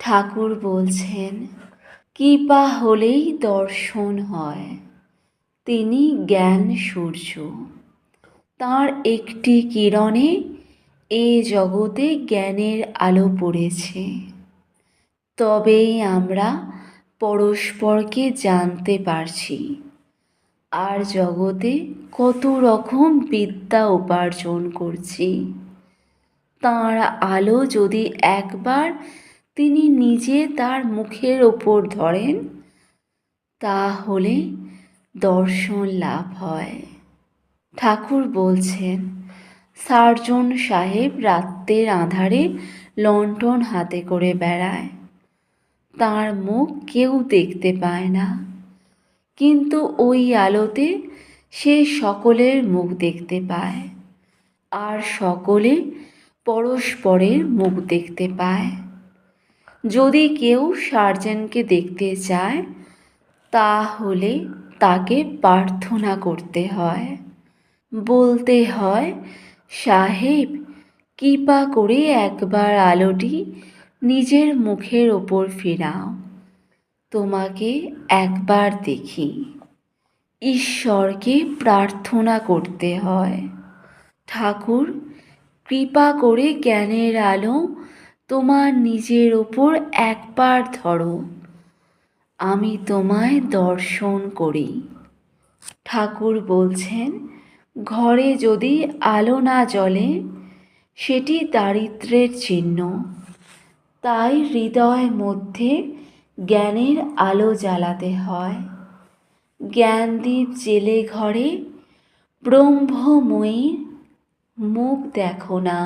ঠাকুর বলছেন, কৃপা হলেই দর্শন হয়। তিনি জ্ঞান সূর্য। তাঁর একটি কিরণে এ জগতে জ্ঞানের আলো পড়েছে। তবেই আমরা পরস্পরকে জানতে পারছি। আর জগতে কত রকম বিদ্যা উপার্জন করছি। তাঁর আলো যদি একবার তিনি নিজে তার মুখের ওপর ধরেন, তাহলে দর্শন লাভ হয়। ঠাকুর বলছেন, সার্জন সাহেব রাত্রের আঁধারে লণ্ঠন হাতে করে বেড়ায়। তাঁর মুখ কেউ দেখতে পায় না, কিন্তু ওই আলোতে সে সকলের মুখ দেখতে পায়, আর সকলে পরস্পরের মুখ দেখতে পায়। যদি কেউ সার্জনকে দেখতে চায়, তাহলে তাকে প্রার্থনা করতে হয়, বলতে হয়, সাহেব কৃপা করে একবার আলোটি নিজের মুখের ওপর ফেরাও, তোমাকে একবার দেখি। ঈশ্বরকে প্রার্থনা করতে হয়, ঠাকুর কৃপা করে জ্ঞানের আলো তোমার নিজের ওপর একবার ধরো, আমি তোমায় দর্শন করি। ঠাকুর বলছেন, ঘরে যদি আলো না জ্বলে, সেটি দারিদ্র্যের চিহ্ন। তাই হৃদয় মধ্যে জ্ঞানের আলো জ্বালাতে হয়। জ্ঞানদীপ জেলে ঘরে ব্রহ্মময়ীর মুখ দেখো না।